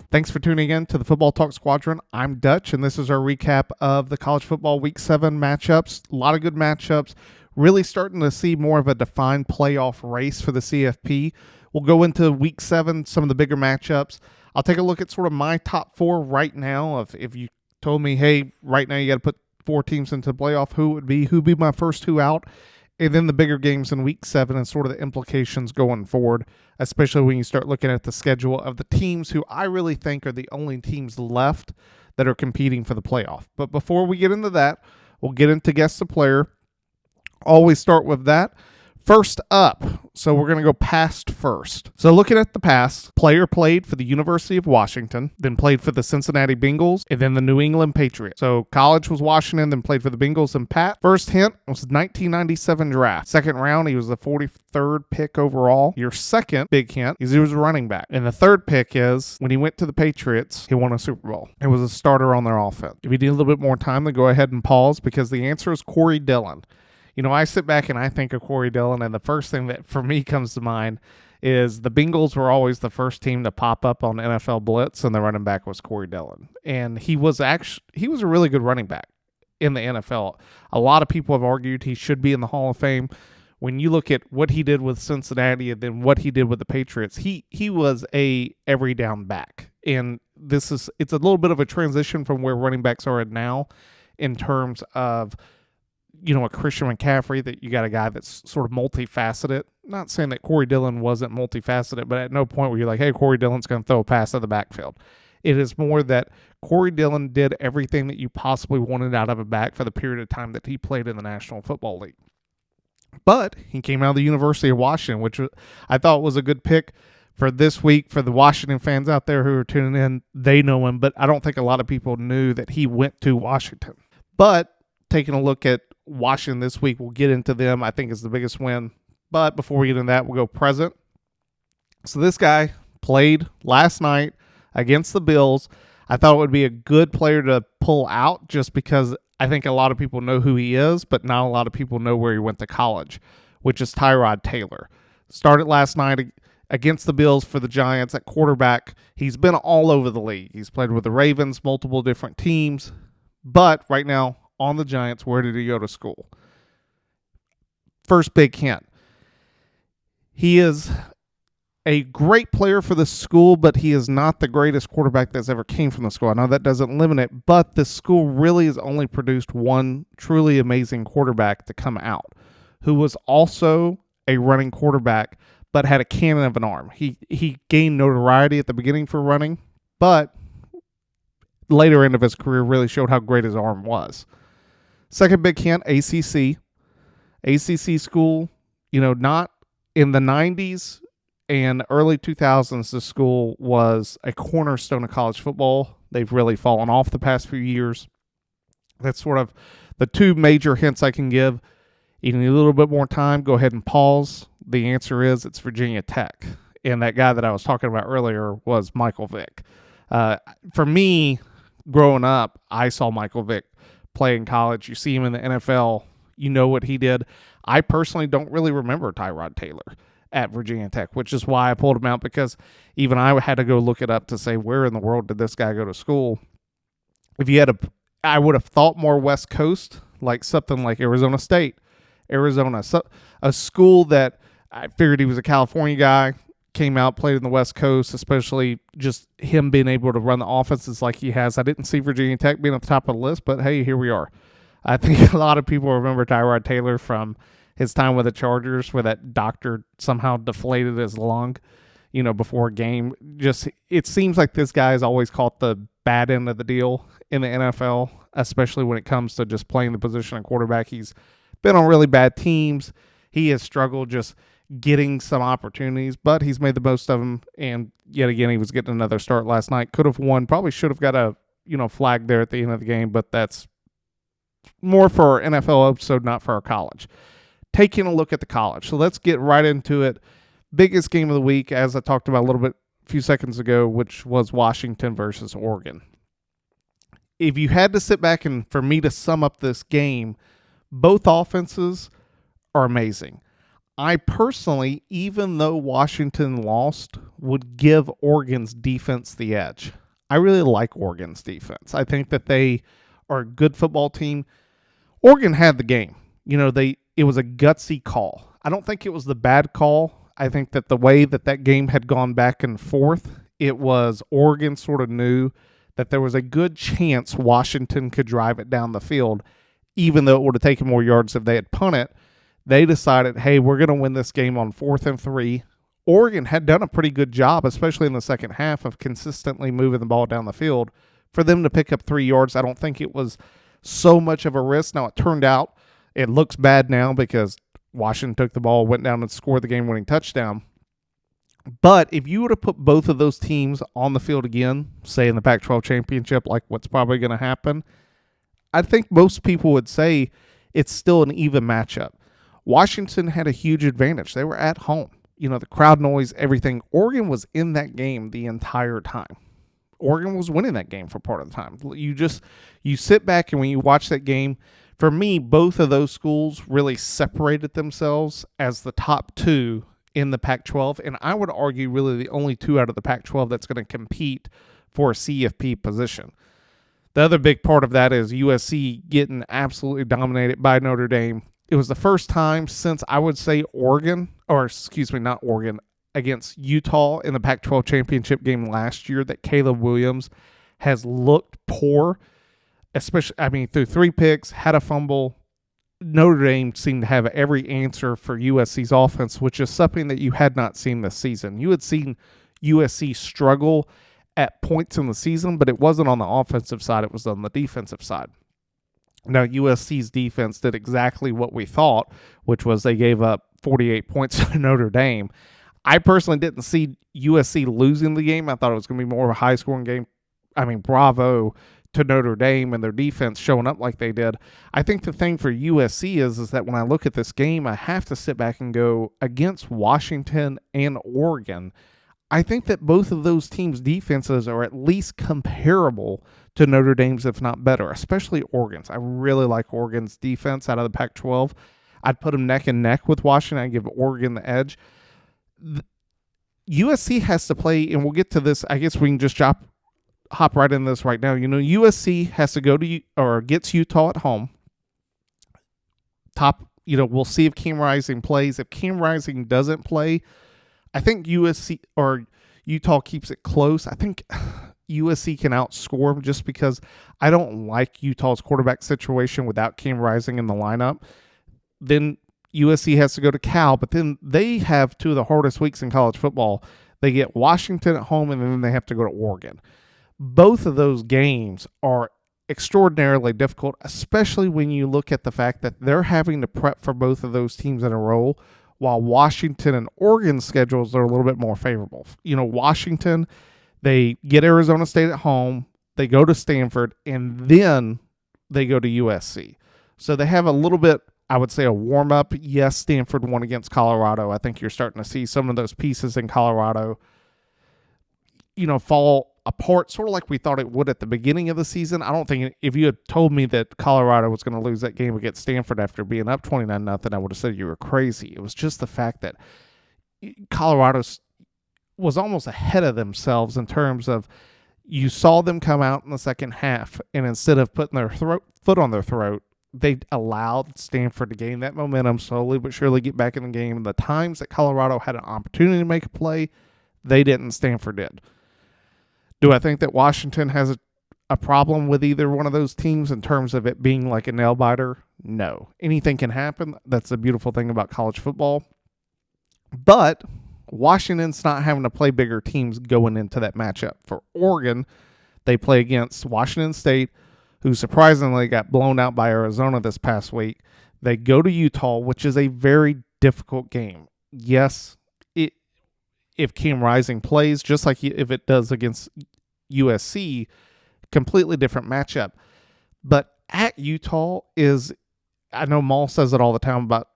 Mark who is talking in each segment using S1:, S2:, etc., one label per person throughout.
S1: Thanks for tuning in to the Football Talk Squadron. I'm Dutch, and this is our recap of the college football Week 7 matchups. A lot of good matchups. Really starting to see more of a defined playoff race for the CFP. We'll go into Week 7, some of the bigger matchups. I'll take a look at sort of my top 4 right now. If you told me, hey, right now you got to put 4 teams into the playoff, who would be my first 2 out? And then the bigger games in Week 7 and sort of the implications going forward, especially when you start looking at the schedule of the teams who I really think are the only teams left that are competing for the playoff. But before we get into that, we'll get into Guess the Player. Always start with that. First up, so we're going to go past first. So looking at the past, player played for the University of Washington, then played for the Cincinnati Bengals, and then the New England Patriots. So college was Washington, then played for the Bengals and Pat. First hint was 1997 draft. Second round, he was the 43rd pick overall. Your second big hint is he was a running back. And the third pick is when he went to the Patriots, he won a Super Bowl. It was a starter on their offense. If you need a little bit more time, then go ahead and pause because the answer is Corey Dillon. You know, I sit back and I think of Corey Dillon, and the first thing that for me comes to mind is the Bengals were always the first team to pop up on NFL Blitz, and the running back was Corey Dillon. And he was a really good running back in the NFL. A lot of people have argued he should be in the Hall of Fame. When you look at what he did with Cincinnati and then what he did with the Patriots, he was a every down back. And it's a little bit of a transition from where running backs are at now in terms of, you know, a Christian McCaffrey, that you got a guy that's sort of multifaceted. Not saying that Corey Dillon wasn't multifaceted, but at no point where you're like, hey, Corey Dillon's going to throw a pass out the backfield. It is more that Corey Dillon did everything that you possibly wanted out of a back for the period of time that he played in the National Football League. But he came out of the University of Washington, which I thought was a good pick for this week. For the Washington fans out there who are tuning in, they know him, but I don't think a lot of people knew that he went to Washington. But taking a look at Washington this week, we'll get into them. I think is the biggest win. But before we get into that, we'll go present. So this guy played last night against the Bills. I thought it would be a good player to pull out just because I think a lot of people know who he is, but not a lot of people know where he went to college, which is Tyrod Taylor. Started last night against the Bills for the Giants at quarterback. He's been all over the league. He's played with the Ravens, multiple different teams. But right now, on the Giants, where did he go to school? First big hint. He is a great player for the school, but he is not the greatest quarterback that's ever came from the school. I know that doesn't limit it, but the school really has only produced one truly amazing quarterback to come out, who was also a running quarterback, but had a cannon of an arm. He gained notoriety at the beginning for running, but later end of his career really showed how great his arm was. Second big hint, ACC. ACC school, you know, not in the 90s and early 2000s, the school was a cornerstone of college football. They've really fallen off the past few years. That's sort of the 2 major hints I can give. You need a little bit more time, go ahead and pause. The answer is it's Virginia Tech. And that guy that I was talking about earlier was Michael Vick. For me, growing up, I saw Michael Vick play in college. You see him in the NFL, you know what he did. I personally don't really remember Tyrod Taylor at Virginia Tech, which is why I pulled him out, because even I had to go look it up to say, where in the world did this guy go to school? I would have thought more West Coast, like something like Arizona State, a school that I figured he was a California guy, came out, played in the West Coast, especially just him being able to run the offenses like he has. I didn't see Virginia Tech being at the top of the list, but hey, here we are. I think a lot of people remember Tyrod Taylor from his time with the Chargers, where that doctor somehow deflated his lung, you know, before a game. Just, it seems like this guy has always caught the bad end of the deal in the NFL, especially when it comes to just playing the position of quarterback. He's been on really bad teams. He has struggled just getting some opportunities, but he's made the most of them. And yet again, he was getting another start last night. Could have won. Probably should have got a flag there at the end of the game, but that's more for our NFL episode, not for our college. taking a look at the college. So let's get right into it. Biggest game of the week, as I talked about a little bit a few seconds ago, which was Washington versus Oregon. If you had to sit back and for me to sum up this game, both offenses are amazing. I personally, even though Washington lost, would give Oregon's defense the edge. I really like Oregon's defense. I think that they are a good football team. Oregon had the game. It was a gutsy call. I don't think it was the bad call. I think that the way that game had gone back and forth, it was Oregon sort of knew that there was a good chance Washington could drive it down the field, even though it would have taken more yards if they had punted. They decided, hey, we're going to win this game on 4th and 3. Oregon had done a pretty good job, especially in the second half, of consistently moving the ball down the field. For them to pick up 3 yards, I don't think it was so much of a risk. Now, it turned out, it looks bad now because Washington took the ball, went down and scored the game-winning touchdown. But if you would have put both of those teams on the field again, say in the Pac-12 championship, like what's probably going to happen, I think most people would say it's still an even matchup. Washington had a huge advantage. They were at home. The crowd noise, everything. Oregon was in that game the entire time. Oregon was winning that game for part of the time. You sit back and when you watch that game, for me, both of those schools really separated themselves as the top two in the Pac-12, and I would argue really the only two out of the Pac-12 that's going to compete for a CFP position. The other big part of that is USC getting absolutely dominated by Notre Dame. It was the first time since, I would say, against Utah in the Pac-12 championship game last year that Caleb Williams has looked poor, especially, through 3 picks, had a fumble. Notre Dame seemed to have every answer for USC's offense, which is something that you had not seen this season. You had seen USC struggle at points in the season, but it wasn't on the offensive side, it was on the defensive side. Now, USC's defense did exactly what we thought, which was they gave up 48 points to Notre Dame. I personally didn't see USC losing the game. I thought it was going to be more of a high-scoring game. Bravo to Notre Dame and their defense showing up like they did. I think the thing for USC is that when I look at this game, I have to sit back and go, against Washington and Oregon, I think that both of those teams' defenses are at least comparable to Notre Dame's, if not better, especially Oregon's. I really like Oregon's defense out of the Pac-12. I'd put them neck and neck with Washington. I'd give Oregon the edge. USC has to play, and we'll get to this. I guess we can just hop right in this right now. USC has to go to, or gets Utah at home. We'll see if Cam Rising plays. If Cam Rising doesn't play, I think USC or Utah keeps it close. I think USC can outscore them just because I don't like Utah's quarterback situation without Cam Rising in the lineup. Then USC has to go to Cal, but then they have 2 of the hardest weeks in college football. They get Washington at home, and then they have to go to Oregon. Both of those games are extraordinarily difficult, especially when you look at the fact that they're having to prep for both of those teams in a row, while Washington and Oregon's schedules are a little bit more favorable. Washington, they get Arizona State at home, they go to Stanford, and then they go to USC. So they have a little bit, I would say, a warm-up. Yes, Stanford won against Colorado. I think you're starting to see some of those pieces in Colorado, fall apart, sort of like we thought it would at the beginning of the season. I don't think, if you had told me that Colorado was going to lose that game against Stanford after being up 29-0, I would have said you were crazy. It was just the fact that Colorado was almost ahead of themselves in terms of, you saw them come out in the second half, and instead of putting their foot on their throat, they allowed Stanford to gain that momentum, slowly but surely get back in the game. And the times that Colorado had an opportunity to make a play, they didn't. Stanford did. Do I think that Washington has a problem with either one of those teams in terms of it being like a nail biter? No. Anything can happen. That's the beautiful thing about college football. But Washington's not having to play bigger teams going into that matchup. For Oregon, they play against Washington State, who surprisingly got blown out by Arizona this past week. They go to Utah, which is a very difficult game. Yes, if Cam Rising plays, just like if it does against USC, completely different matchup. But at Utah is, I know Maul says it all the time about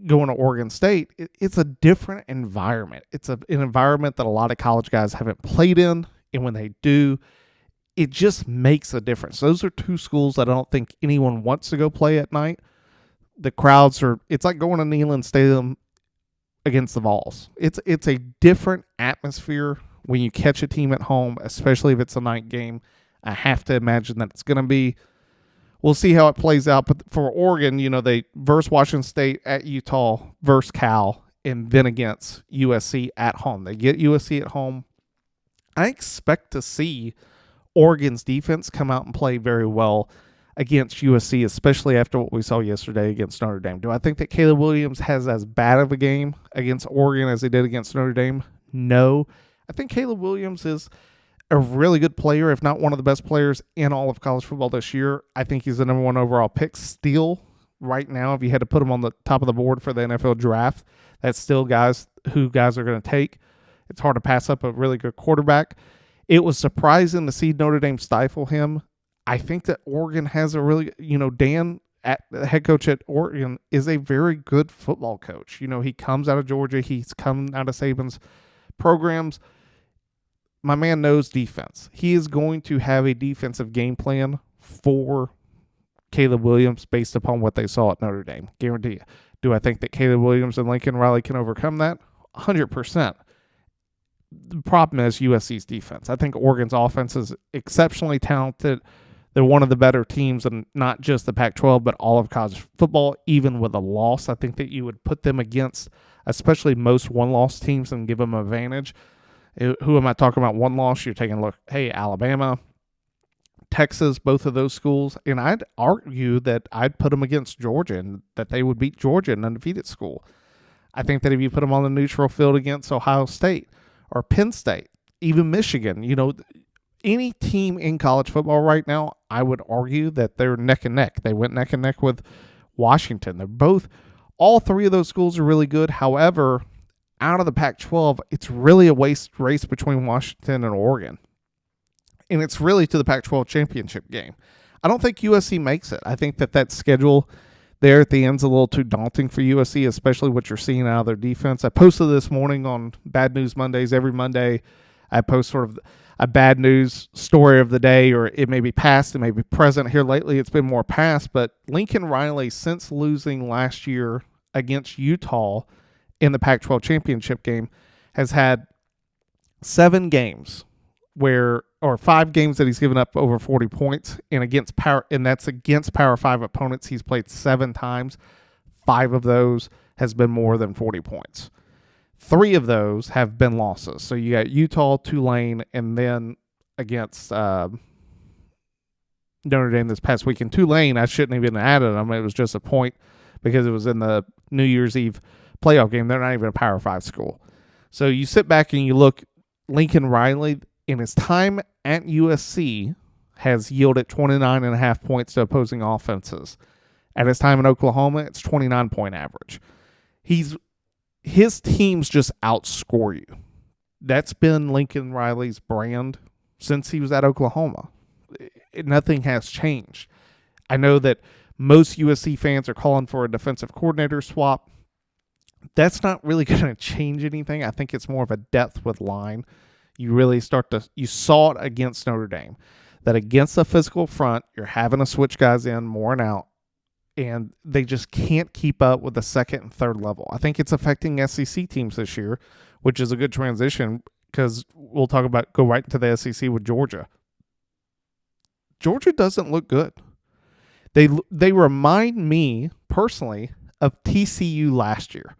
S1: going to Oregon State, it's a different environment. It's an environment that a lot of college guys haven't played in, and when they do, it just makes a difference. Those are two schools that I don't think anyone wants to go play at night. The crowds it's like going to Neyland Stadium against the Vols. It's a different atmosphere when you catch a team at home, especially if it's a night game. I have to imagine that it's going to be. We'll see how it plays out. But for Oregon, they versus Washington State at Utah versus Cal, and then against USC at home. They get USC at home. I expect to see Oregon's defense come out and play very well against USC, especially after what we saw yesterday against Notre Dame. Do I think that Caleb Williams has as bad of a game against Oregon as he did against Notre Dame? No. I think Caleb Williams is a really good player, if not one of the best players in all of college football this year. I think he's the number one overall pick still right now. If you had to put him on the top of the board for the NFL draft, that's still guys are going to take. It's hard to pass up a really good quarterback. It was surprising to see Notre Dame stifle him. I think that Oregon has a really, Dan, the head coach at Oregon, is a very good football coach. He comes out of Georgia. He's come out of Saban's programs. My man knows defense. He is going to have a defensive game plan for Caleb Williams based upon what they saw at Notre Dame. Guarantee you. Do I think that Caleb Williams and Lincoln Riley can overcome that? 100%. The problem is USC's defense. I think Oregon's offense is exceptionally talented. They're one of the better teams in not just the Pac-12, but all of college football, even with a loss. I think that you would put them against, especially most one-loss teams, and give them an advantage. Who am I talking about? One loss, you're taking a look. Hey, Alabama, Texas, both of those schools. And I'd argue that I'd put them against Georgia and that they would beat Georgia, an undefeated school. I think that if you put them on the neutral field against Ohio State or Penn State, even Michigan, any team in college football right now, I would argue that they're neck and neck. They went neck and neck with Washington. All three of those schools are really good. However, out of the Pac-12, it's really a race between Washington and Oregon. And it's really to the Pac-12 championship game. I don't think USC makes it. I think that schedule there at the end is a little too daunting for USC, especially what you're seeing out of their defense. I posted this morning on Bad News Mondays. Every Monday, I post sort of a bad news story of the day, or it may be past, it may be present. Here lately, it's been more past. But Lincoln Riley, since losing last year against Utah in the Pac-12 championship game, has had 5 games that he's given up over 40 points, and that's against Power 5 opponents. He's played 7 times. 5 of those has been more than 40 points. 3 of those have been losses. So you got Utah, Tulane, and then against Notre Dame this past week. And Tulane, I shouldn't have even added them. It was just a point because it was in the New Year's Eve playoff game. They're not even a Power 5 school. So you sit back and you look, Lincoln Riley in his time at USC has yielded 29.5 points to opposing offenses. At his time in Oklahoma, it's 29-point average. His teams just outscore you. That's been Lincoln Riley's brand since he was at Oklahoma. Nothing has changed. I know that most USC fans are calling for a defensive coordinator swap. That's not really going to change anything. I think it's more of a depth with line. You saw it against Notre Dame, that against a physical front, you're having to switch guys in more and out, and they just can't keep up with the second and third level. I think it's affecting SEC teams this year, which is a good transition because we'll go right into the SEC with Georgia. Georgia doesn't look good. They remind me personally of TCU last year.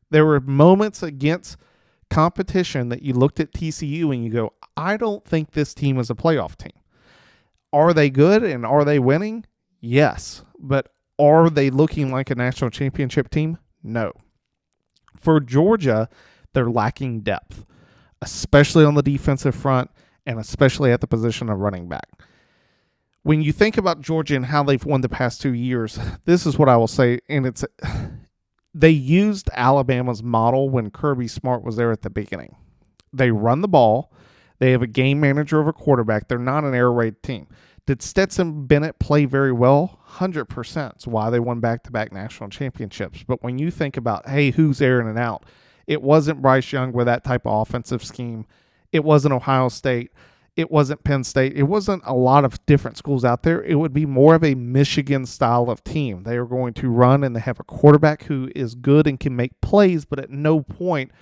S1: There were moments against competition that you looked at TCU and you go, I don't think this team is a playoff team. Are they good and are they winning? Yes. But are they looking like a national championship team? No. For Georgia, they're lacking depth, especially on the defensive front and especially at the position of running back. When you think about Georgia and how they've won the past 2 years, this is what I will say, and they used Alabama's model when Kirby Smart was there at the beginning. They run the ball. They have a game manager of a quarterback. They're not an air raid team. Did Stetson Bennett play very well? 100%. It's why they won back-to-back national championships. But when you think about, hey, who's airing it out? It wasn't Bryce Young with that type of offensive scheme. It wasn't Ohio State. It wasn't Penn State. It wasn't a lot of different schools out there. It would be more of a Michigan style of team. They are going to run, and they have a quarterback who is good and can make plays, but at no point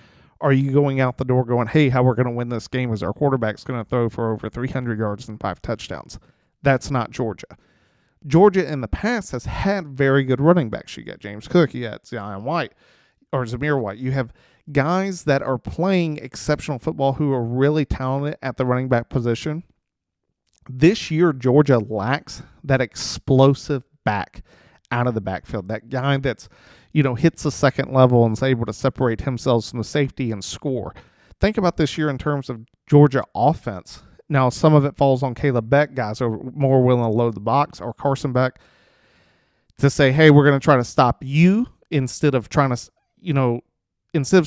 S1: are you going out the door going, hey, how we're going to win this game is our quarterback's going to throw for over 300 yards and 5 touchdowns. That's not Georgia. Georgia in the past has had very good running backs. You got James Cook, you got Zamir White. You have guys that are playing exceptional football who are really talented at the running back position. This year, Georgia lacks that explosive back out of the backfield. That guy that's, hits the second level and is able to separate himself from the safety and score. Think about this year in terms of Georgia offense. Now, some of it falls on Caleb Beck. Guys are more willing to load the box, or Carson Beck, to say, hey, we're going to try to stop you instead of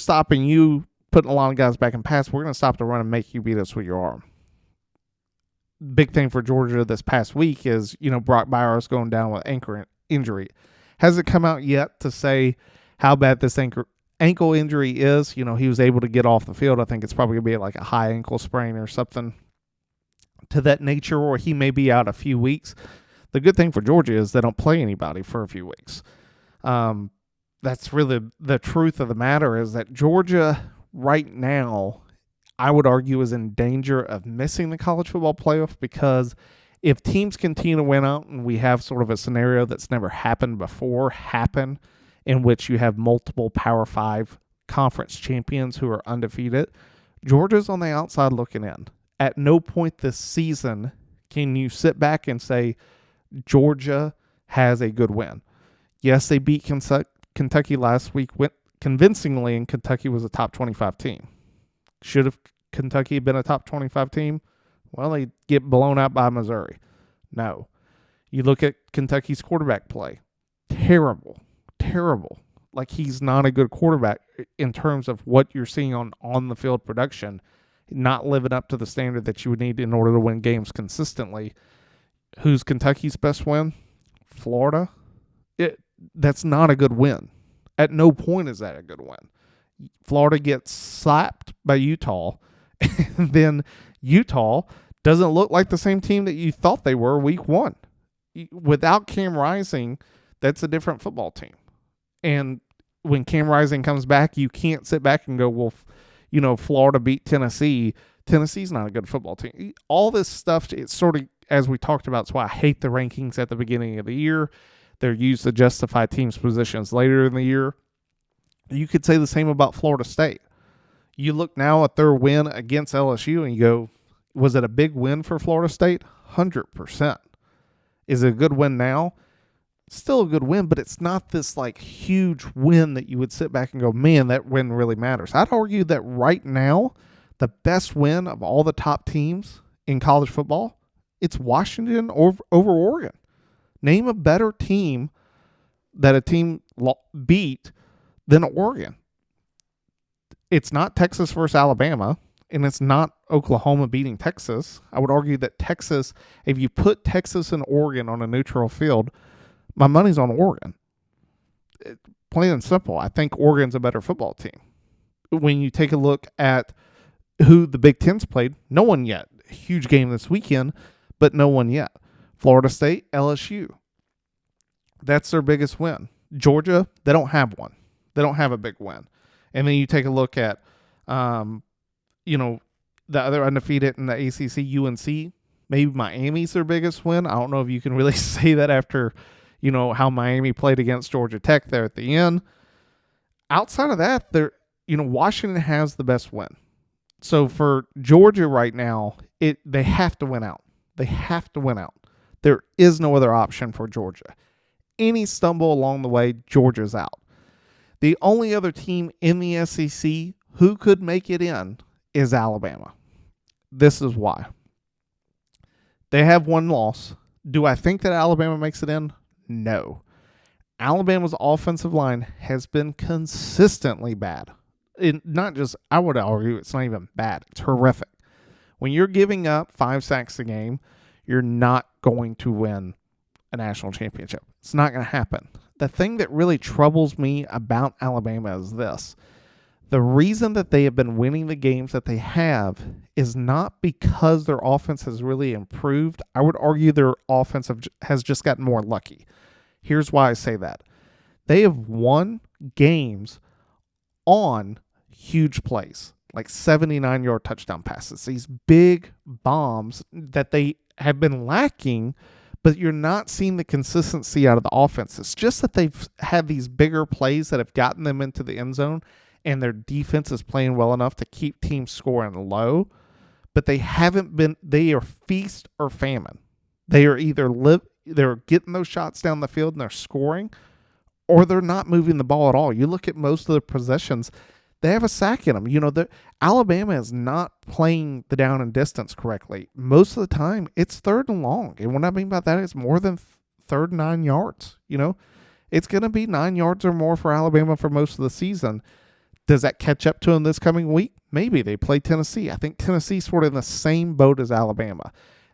S1: stopping you, putting a lot of guys back in pass, we're going to stop the run and make you beat us with your arm. Big thing for Georgia this past week is, Brock Bowers going down with ankle injury. Hasn't come out yet to say how bad this ankle injury is. He was able to get off the field. I think it's probably going to be like a high ankle sprain or something to that nature, or he may be out a few weeks. The good thing for Georgia is they don't play anybody for a few weeks. That's really the truth of the matter, is that Georgia right now, I would argue, is in danger of missing the college football playoff, because if teams continue to win out and we have sort of a scenario that's never happened before in which you have multiple Power 5 conference champions who are undefeated, Georgia's on the outside looking in. At no point this season can you sit back and say Georgia has a good win. Yes, they beat Kentucky last week convincingly, and Kentucky was a top 25 team. Should have Kentucky been a top 25 team? Well, they get blown out by Missouri. No. You look at Kentucky's quarterback play. Terrible. Like, he's not a good quarterback in terms of what you're seeing on the field production. Not living up to the standard that you would need in order to win games consistently. Who's Kentucky's best win? Florida. That's not a good win. At no point is that a good win. Florida gets slapped by Utah, and then Utah doesn't look like the same team that you thought they were week one. Without Cam Rising, that's a different football team. And when Cam Rising comes back, you can't sit back and go, well, Florida beat Tennessee. Tennessee's not a good football team. All this stuff, it's sort of, as we talked about, it's why I hate the rankings at the beginning of the year. They're used to justify teams' positions later in the year. You could say the same about Florida State. You look now at their win against LSU and you go, was it a big win for Florida State? 100%. Is it a good win now? Still a good win, but it's not this like huge win that you would sit back and go, man, that win really matters. I'd argue that right now, the best win of all the top teams in college football, it's Washington over Oregon. Name a better team that a team beat than Oregon. It's not Texas versus Alabama, and it's not Oklahoma beating Texas. I would argue that Texas, if you put Texas and Oregon on a neutral field, my money's on Oregon. Plain and simple. I think Oregon's a better football team. When you take a look at who the Big Ten's played, no one yet. Huge game this weekend, but no one yet. Florida State, LSU. That's their biggest win. Georgia, they don't have one. They don't have a big win. And then you take a look at, the other undefeated in the ACC, UNC. Maybe Miami's their biggest win. I don't know if you can really say that after, how Miami played against Georgia Tech there at the end. Outside of that, Washington has the best win. So for Georgia right now, they have to win out. They have to win out. There is no other option for Georgia. Any stumble along the way, Georgia's out. The only other team in the SEC who could make it in is Alabama. This is why. They have one loss. Do I think that Alabama makes it in? No. Alabama's offensive line has been consistently bad. I would argue it's not even bad. It's horrific. When you're giving up 5 sacks a game, you're not going to win a national championship. It's not going to happen. The thing that really troubles me about Alabama is this. The reason that they have been winning the games that they have is not because their offense has really improved. I would argue their offense has just gotten more lucky. Here's why I say that. They have won games on huge plays, like 79-yard touchdown passes, these big bombs that they have been lacking, but you're not seeing the consistency out of the offense. It's just that they've had these bigger plays that have gotten them into the end zone, and their defense is playing well enough to keep teams scoring low, but they are feast or famine. They are either they're getting those shots down the field and they're scoring, or they're not moving the ball at all. You look at most of the possessions, they have a sack in them. Alabama is not playing the down and distance correctly. Most of the time, it's 3rd and long. And what I mean by that is more than 3rd and 9 yards. It's going to be 9 yards or more for Alabama for most of the season. Does that catch up to them this coming week? Maybe. They play Tennessee. I think Tennessee's sort of in the same boat as Alabama.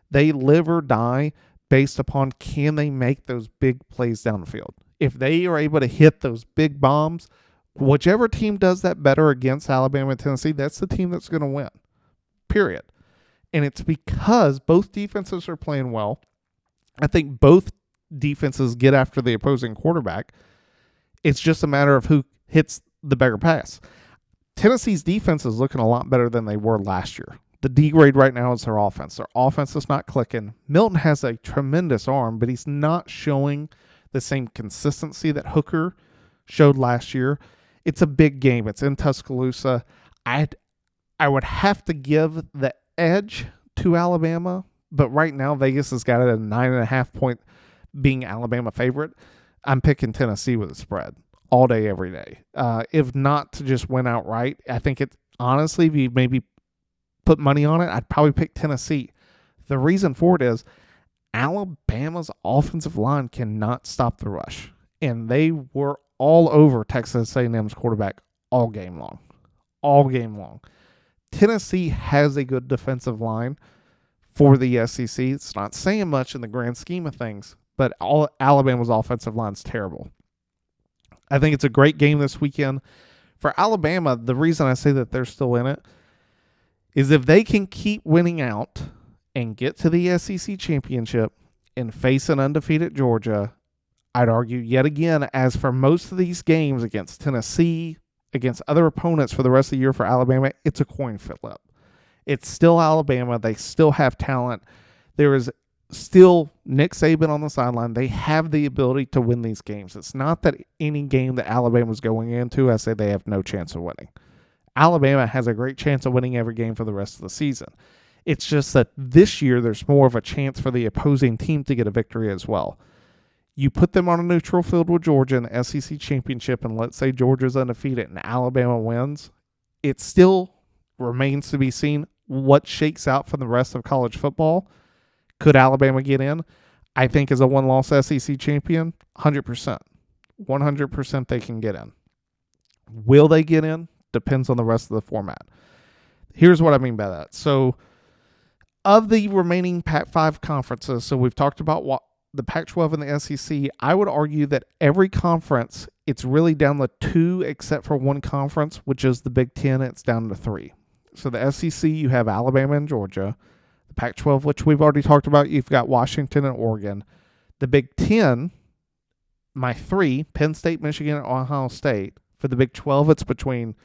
S1: They live or die based upon can they make those big plays down the field. If they are able to hit those big bombs, whichever team does that better against Alabama and Tennessee, that's the team that's going to win, period. And it's because both defenses are playing well. I think both defenses get after the opposing quarterback. It's just a matter of who hits the better pass. Tennessee's defense is looking a lot better than they were last year. The D grade right now is their offense. Their offense is not clicking. Milton has a tremendous arm, but he's not showing the same consistency that Hooker showed last year. It's a big game. It's in Tuscaloosa. I would have to give the edge to Alabama, but right now Vegas has got it at a 9.5 point being Alabama favorite. I'm picking Tennessee with a spread all day, every day. If not to just win outright, I think honestly, if you maybe put money on it, I'd probably pick Tennessee. The reason for it is Alabama's offensive line cannot stop the rush, and they were all over Texas A&M's quarterback all game long. Tennessee has a good defensive line for the SEC. It's not saying much in the grand scheme of things, but Alabama's offensive line's terrible. I think it's a great game this weekend. For Alabama, the reason I say that they're still in it is if they can keep winning out and get to the SEC championship and face an undefeated Georgia, I'd argue yet again, as for most of these games against Tennessee, against other opponents for the rest of the year for Alabama, it's a coin flip. It's still Alabama. They still have talent. There is still Nick Saban on the sideline. They have the ability to win these games. It's not that any game that Alabama's going into, I say they have no chance of winning. Alabama has a great chance of winning every game for the rest of the season. It's just that this year there's more of a chance for the opposing team to get a victory as well. You put them on a neutral field with Georgia in the SEC championship, and let's say Georgia's undefeated and Alabama wins, it still remains to be seen what shakes out for the rest of college football. Could Alabama get in? I think as a one-loss SEC champion, 100%. 100% they can get in. Will they get in? Depends on the rest of the format. Here's what I mean by that. So, of the remaining Pac-5 conferences, so we've talked about the Pac-12 and the SEC, I would argue that every conference, it's really down to 2 except for one conference, which is the Big Ten. It's down to 3. So the SEC, you have Alabama and Georgia. The Pac-12, which we've already talked about, you've got Washington and Oregon. The Big Ten, my 3, Penn State, Michigan, and Ohio State. For the Big 12, it's between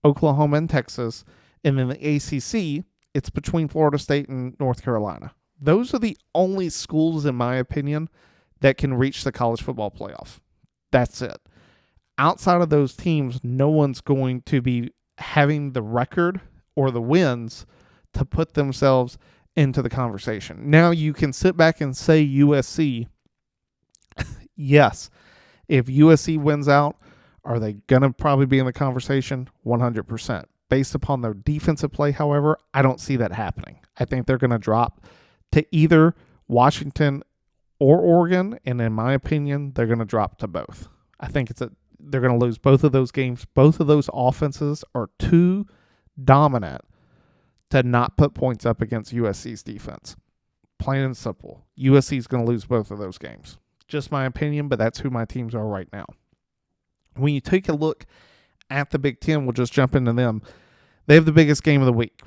S1: Oklahoma and Texas. And then the ACC, it's between Florida State and North Carolina. Those are the only schools, in my opinion, that can reach the college football playoff. That's it. Outside of those teams, no one's going to be having the record or the wins to put themselves into the conversation. Now, you can sit back and say USC. Yes. If USC wins out, are they going to probably be in the conversation? 100%. Based upon their defensive play, however, I don't see that happening. I think they're going to drop to either Washington or Oregon, and in my opinion, they're going to drop to both. I think they're going to lose both of those games. Both of those offenses are too dominant to not put points up against USC's defense. Plain and simple. USC is going to lose both of those games. Just my opinion, but that's who my teams are right now. When you take a look at the Big Ten, we'll just jump into them. They have the biggest game of the week.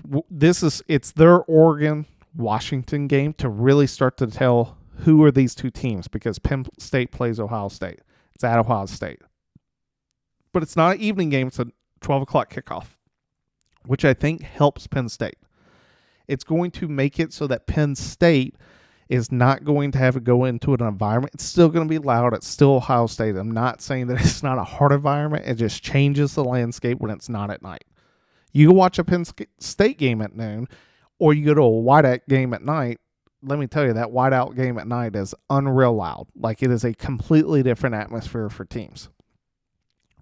S1: It's their Oregon-Washington game to really start to tell who are these two teams, because Penn State plays Ohio State. It's at Ohio State. But it's not an evening game. It's a 12 o'clock kickoff, which I think helps Penn State. It's going to make it so that Penn State is not going to have to go into an environment. It's still going to be loud. It's still Ohio State. I'm not saying that it's not a hard environment. It just changes the landscape when it's not at night. You watch a Penn State game at noon, or you go to a whiteout game at night. Let me tell you, that whiteout game at night is unreal loud. Like, it is a completely different atmosphere for teams.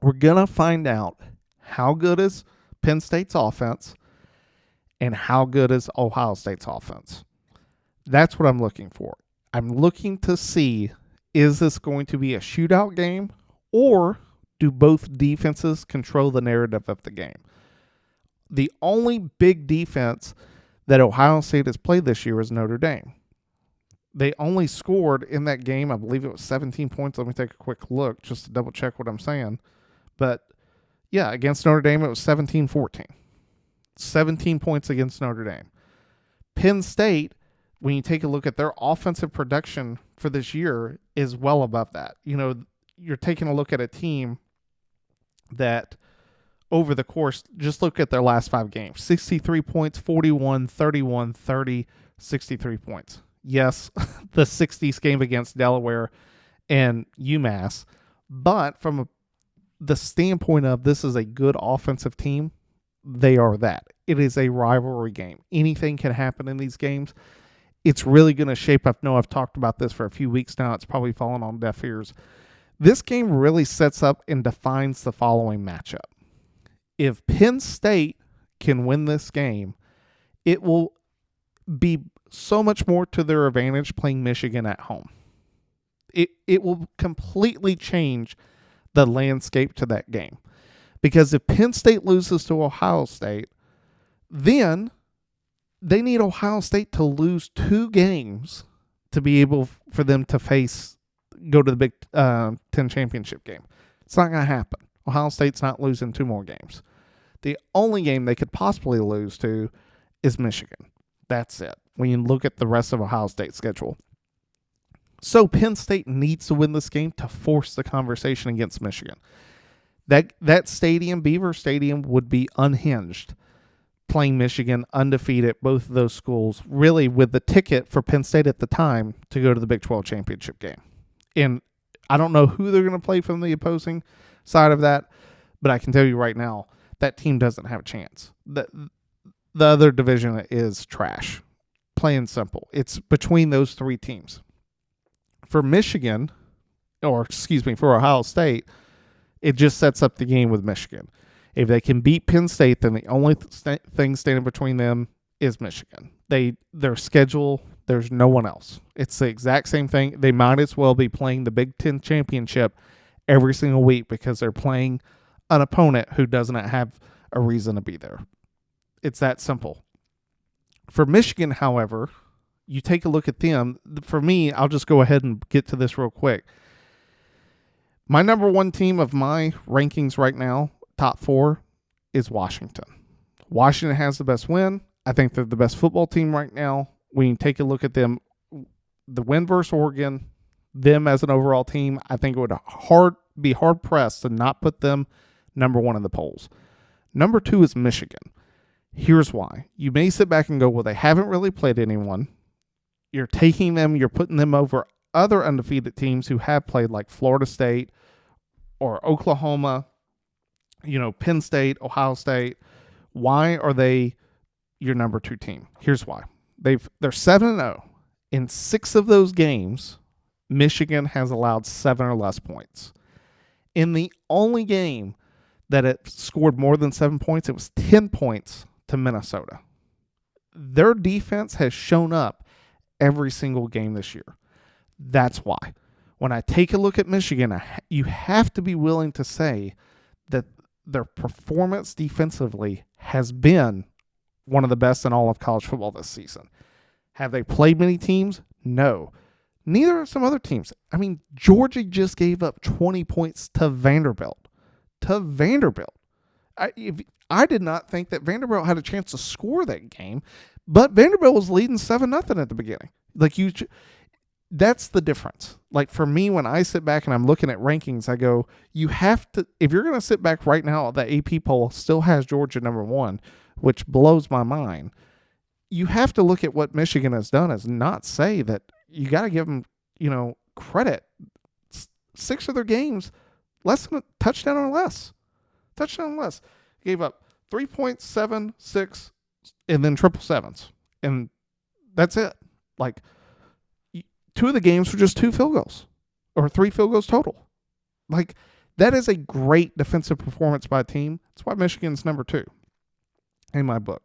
S1: We're going to find out how good is Penn State's offense and how good is Ohio State's offense. That's what I'm looking for. I'm looking to see, is this going to be a shootout game, or do both defenses control the narrative of the game? The only big defense that Ohio State has played this year is Notre Dame. They only scored in that game, I believe it was 17 points. Let me take a quick look just to double check what I'm saying. But, yeah, against Notre Dame, it was 17-14. 17 points against Notre Dame. Penn State, when you take a look at their offensive production for this year, is well above that. You know, you're taking a look at a team that over the course, just look at their last 5 games. 63 points, 41, 31, 30, 63 points. Yes, the 60s game against Delaware and UMass. But from the standpoint of this is a good offensive team, they are that. It is a rivalry game. Anything can happen in these games. It's really going to shape up. No, I've talked about this for a few weeks now. It's probably fallen on deaf ears. This game really sets up and defines the following matchup. If Penn State can win this game, it will be so much more to their advantage playing Michigan at home. It will completely change the landscape to that game. Because if Penn State loses to Ohio State, then they need Ohio State to lose 2 games to be able for them to go to the Big Ten championship game. It's not going to happen. Ohio State's not losing 2 more games. The only game they could possibly lose to is Michigan. That's it, when you look at the rest of Ohio State's schedule. So Penn State needs to win this game to force the conversation against Michigan. That stadium, Beaver Stadium, would be unhinged playing Michigan undefeated, both of those schools, really with the ticket for Penn State at the time to go to the Big 12 championship game. And I don't know who they're going to play from the opposing side of that, but I can tell you right now, that team doesn't have a chance. The other division is trash. Plain and simple. It's between those 3 teams. For Michigan, for Ohio State, it just sets up the game with Michigan. If they can beat Penn State, then the only thing standing between them is Michigan. Their schedule, there's no one else. It's the exact same thing. They might as well be playing the Big Ten championship every single week because they're playing an opponent who doesn't have a reason to be there. It's that simple. For Michigan, however, you take a look at them. For me, I'll just go ahead and get to this real quick. My number 1 team of my rankings right now, top 4, is Washington. Washington has the best win. I think they're the best football team right now. When you take a look at them, the win versus Oregon, them as an overall team, I think it would be hard pressed to not put them number 1 in the polls. Number 2 is Michigan. Here's why. You may sit back and go, well, they haven't really played anyone. You're taking them, you're putting them over other undefeated teams who have played, like Florida State or Oklahoma, Penn State, Ohio State. Why are they your number 2 team? Here's why. They're 7-0. In 6 of those games, Michigan has allowed 7 or less points. In the only game that it scored more than 7 points, it was 10 points to Minnesota. Their defense has shown up every single game this year. That's why. When I take a look at Michigan, you have to be willing to say that their performance defensively has been one of the best in all of college football this season. Have they played many teams? No. Neither have some other teams. I mean, Georgia just gave up 20 points to Vanderbilt. I did not think that Vanderbilt had a chance to score that game, but Vanderbilt was leading 7-0 at the beginning. That's the difference. Like, for me, when I sit back and I'm looking at rankings, I go, you have to, if you're going to sit back right now, the AP poll still has Georgia number 1, which blows my mind. You have to look at what Michigan has done, is not say that you got to give them, credit. 6 of their games, less than a touchdown or less. Gave up 3.76 and then 777s. And that's it. Like, 2 of the games were just 2 field goals or 3 field goals total. Like, that is a great defensive performance by a team. That's why Michigan's number 2 in my book.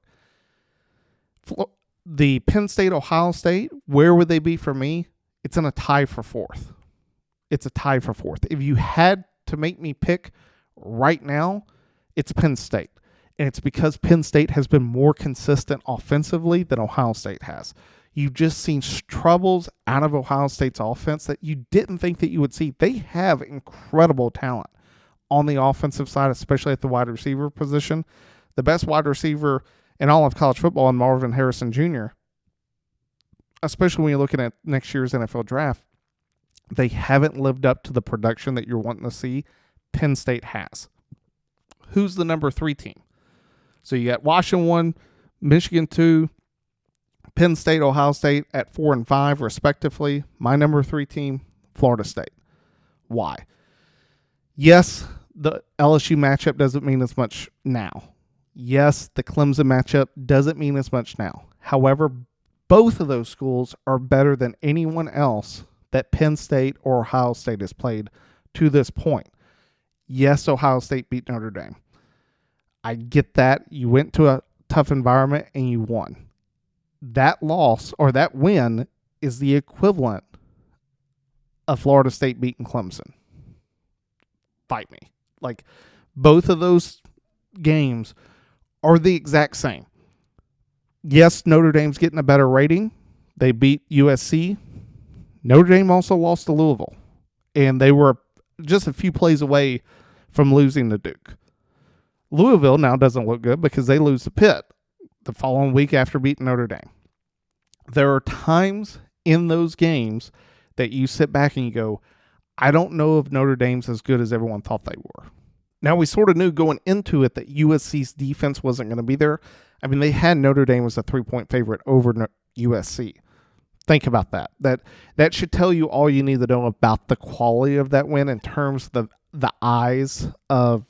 S1: The Penn State, Ohio State, where would they be for me? It's in a tie for 4th. If you had to make me pick right now, it's Penn State. And it's because Penn State has been more consistent offensively than Ohio State has. You've just seen troubles out of Ohio State's offense that you didn't think that you would see. They have incredible talent on the offensive side, especially at the wide receiver position. The best wide receiver in all of college football, and Marvin Harrison Jr., especially when you're looking at next year's NFL draft, they haven't lived up to the production that you're wanting to see. Penn State has. Who's the number 3 team? So you got Washington 1, Michigan 2, Penn State, Ohio State at 4 and 5, respectively. My number 3 team, Florida State. Why? Yes, the LSU matchup doesn't mean as much now. Yes, the Clemson matchup doesn't mean as much now. However, both of those schools are better than anyone else that Penn State or Ohio State has played to this point. Yes, Ohio State beat Notre Dame. I get that. You went to a tough environment and you won. That loss or that win is the equivalent of Florida State beating Clemson. Fight me. Like, both of those games are the exact same. Yes, Notre Dame's getting a better rating. They beat USC. Notre Dame also lost to Louisville. And they were just a few plays away from losing to Duke. Louisville now doesn't look good because they lose to Pitt the following week after beating Notre Dame. There are times in those games that you sit back and you go, I don't know if Notre Dame's as good as everyone thought they were. Now, we sort of knew going into it that USC's defense wasn't going to be there. I mean, they had Notre Dame as a 3-point favorite over USC. Think about that. That should tell you all you need to know about the quality of that win in terms of the eyes of,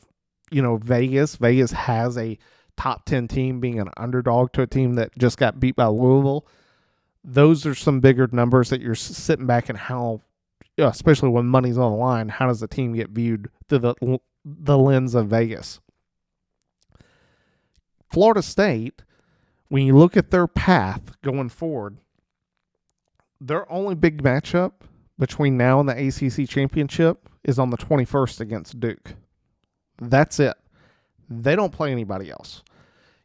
S1: Vegas. Vegas has a top 10 team being an underdog to a team that just got beat by Louisville. Those are some bigger numbers that you're sitting back and how, especially when money's on the line, how does the team get viewed through the lens of Vegas? Florida State, when you look at their path going forward, their only big matchup between now and the ACC championship is on the 21st against Duke. That's it. They don't play anybody else.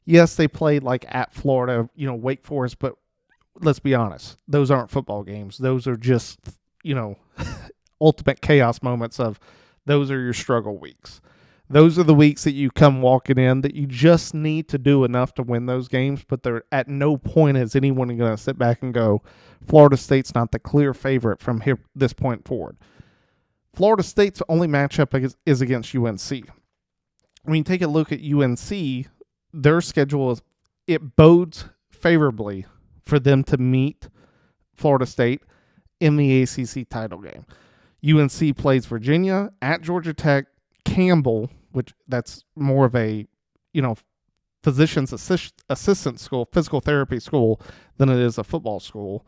S1: Yes, they played like at Florida, Wake Forest, but let's be honest, those aren't football games. Those are just, ultimate chaos moments of those are your struggle weeks. Those are the weeks that you come walking in that you just need to do enough to win those games, but they're at no point is anyone going to sit back and go, Florida State's not the clear favorite from here this point forward. Florida State's only matchup is against UNC. When you take a look at UNC, their schedule it bodes favorably for them to meet Florida State in the ACC title game. UNC plays Virginia, at Georgia Tech, Campbell, which that's more of a, physician's assistant school, physical therapy school, than it is a football school.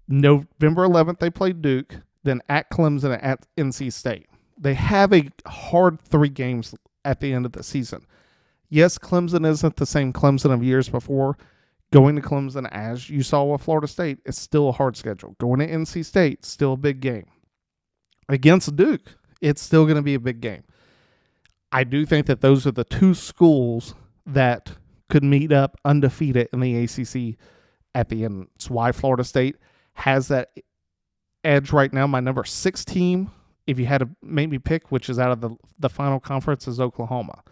S1: November 11th, they play Duke, then at Clemson and at NC State. They have a hard 3 games at the end of the season. Yes, Clemson isn't the same Clemson of years before. Going to Clemson, as you saw with Florida State, it's still a hard schedule. Going to NC State, still a big game. Against Duke, it's still going to be a big game. I do think that those are the 2 schools that could meet up undefeated in the ACC at the end. It's why Florida State has that edge right now. My number 6 team, if you had to make me pick, which is out of the final conference, is Oklahoma.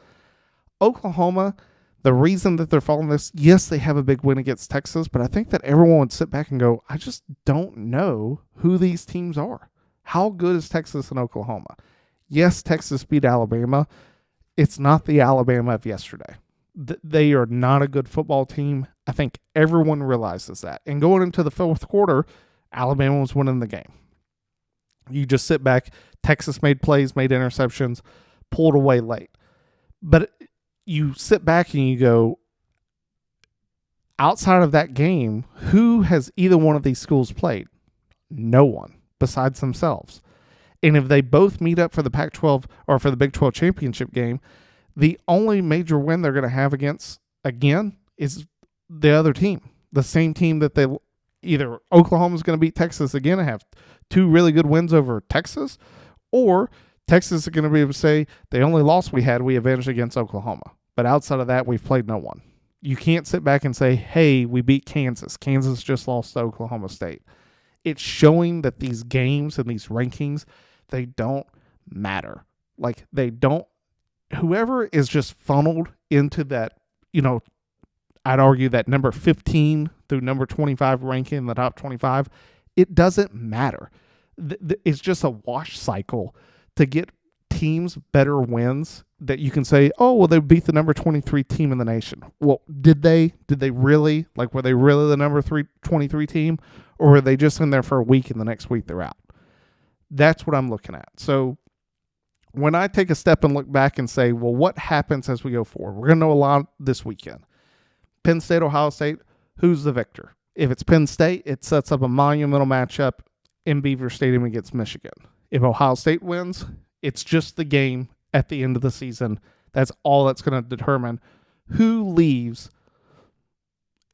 S1: Oklahoma, the reason that they're following this, yes, they have a big win against Texas, but I think that everyone would sit back and go, I just don't know who these teams are. How good is Texas and Oklahoma? Yes, Texas beat Alabama. It's not the Alabama of yesterday. They are not a good football team. I think everyone realizes that. And going into the fourth quarter, Alabama was winning the game. You just sit back. Texas made plays, made interceptions, pulled away late. But you sit back and you go, outside of that game, who has either one of these schools played? No one besides themselves. And if they both meet up for the Pac-12 or for the Big 12 championship game, the only major win they're going to have against, again, is the other team. The same team that they either Oklahoma's going to beat Texas again and have 2 really good wins over Texas, or Texas is going to be able to say, the only loss we avenged against Oklahoma. But outside of that, we've played no one. You can't sit back and say, hey, we beat Kansas. Kansas just lost to Oklahoma State. It's showing that these games and these rankings, they don't matter. Like, they don't. Whoever is just funneled into that, I'd argue that number 15 through number 25 ranking in the top 25, it doesn't matter. It's just a wash cycle to get teams better wins that you can say, oh, well, they beat the number 23 team in the nation. Well, did they? Did they really? Like, were they really the number 23 team? Or were they just in there for a week and the next week they're out? That's what I'm looking at. So when I take a step and look back and say, well, what happens as we go forward? We're going to know a lot this weekend. Penn State, Ohio State, who's the victor? If it's Penn State, it sets up a monumental matchup in Beaver Stadium against Michigan. If Ohio State wins, it's just the game at the end of the season. That's all that's going to determine who leaves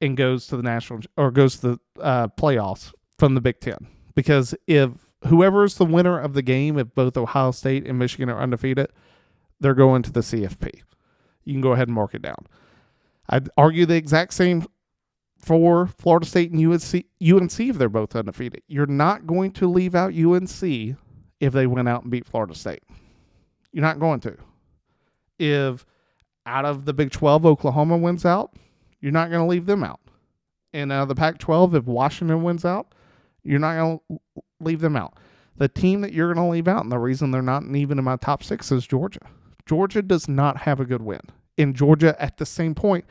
S1: and goes to the national or goes to the playoffs from the Big Ten. Because if whoever is the winner of the game, if both Ohio State and Michigan are undefeated, they're going to the CFP. You can go ahead and mark it down. I'd argue the exact same for Florida State and UNC if they're both undefeated. You're not going to leave out UNC if they went out and beat Florida State. You're not going to. If out of the Big 12, Oklahoma wins out, you're not going to leave them out. And out of the Pac-12, if Washington wins out, you're not going to leave them out. The team that you're going to leave out, and the reason they're not even in my top 6, is Georgia. Georgia does not have a good win. And Georgia, at the same point,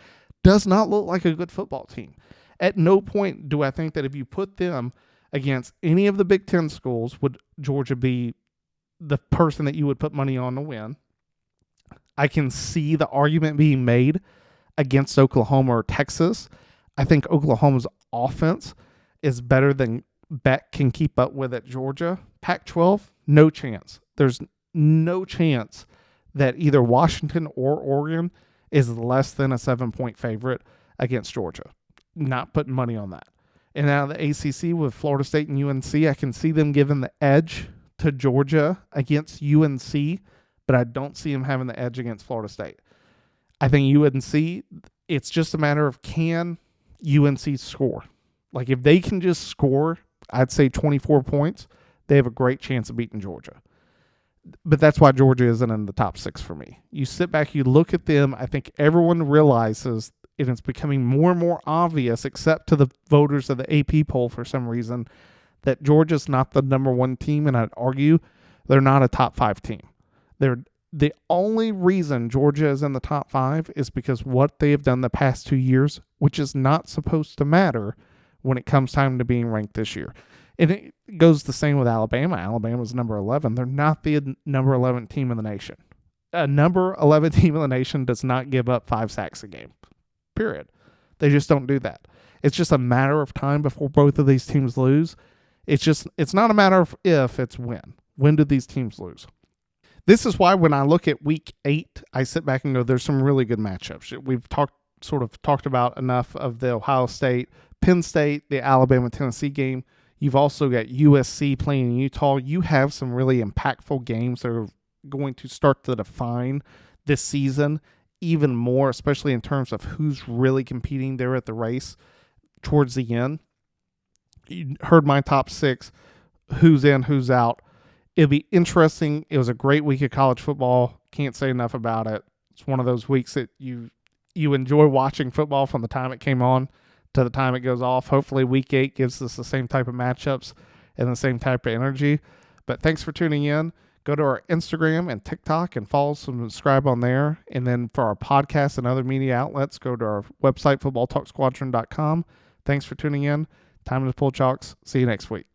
S1: does not look like a good football team. At no point do I think that if you put them against any of the Big Ten schools, would Georgia be the person that you would put money on to win. I can see the argument being made against Oklahoma or Texas. I think Oklahoma's offense is better than Beck can keep up with at Georgia. Pac-12, no chance. There's no chance that either Washington or Oregon is less than a 7-point favorite against Georgia. Not putting money on that. And now the ACC with Florida State and UNC, I can see them giving the edge to Georgia against UNC, but I don't see them having the edge against Florida State. I think UNC, it's just a matter of can UNC score. Like if they can just score, I'd say 24 points, they have a great chance of beating Georgia. But that's why Georgia isn't in the top 6 for me. You sit back, you look at them, I think everyone realizes, and it's becoming more and more obvious, except to the voters of the AP poll for some reason, that Georgia's not the number 1 team, and I'd argue they're not a top 5 team. They're the only reason Georgia is in the top 5 is because what they have done the past 2 years, which is not supposed to matter when it comes time to being ranked this year. And it goes the same with Alabama. Alabama's number 11. They're not the number 11 team in the nation. A number 11 team in the nation does not give up 5 sacks a game. Period. They just don't do that. It's just a matter of time before both of these teams lose. It's not a matter of if, it's when. When do these teams lose? This is why when I look at week 8, I sit back and go, there's some really good matchups. We've talked about enough of the Ohio State, Penn State, the Alabama-Tennessee game. You've also got USC playing in Utah. You have some really impactful games that are going to start to define this season even more, especially in terms of who's really competing there at the race. towards the end. You heard my top 6, who's in, who's out. It'll be interesting. It was a great week of college football. Can't say enough about it. It's one of those weeks that you enjoy watching football from the time it came on to the time it goes off. Hopefully week 8 gives us the same type of matchups and the same type of energy. But thanks for tuning in. Go to our Instagram and TikTok and follow us and subscribe on there. And then for our podcast and other media outlets, go to our website, footballtalksquadron.com. Thanks for tuning in. Time to pull chalks. See you next week.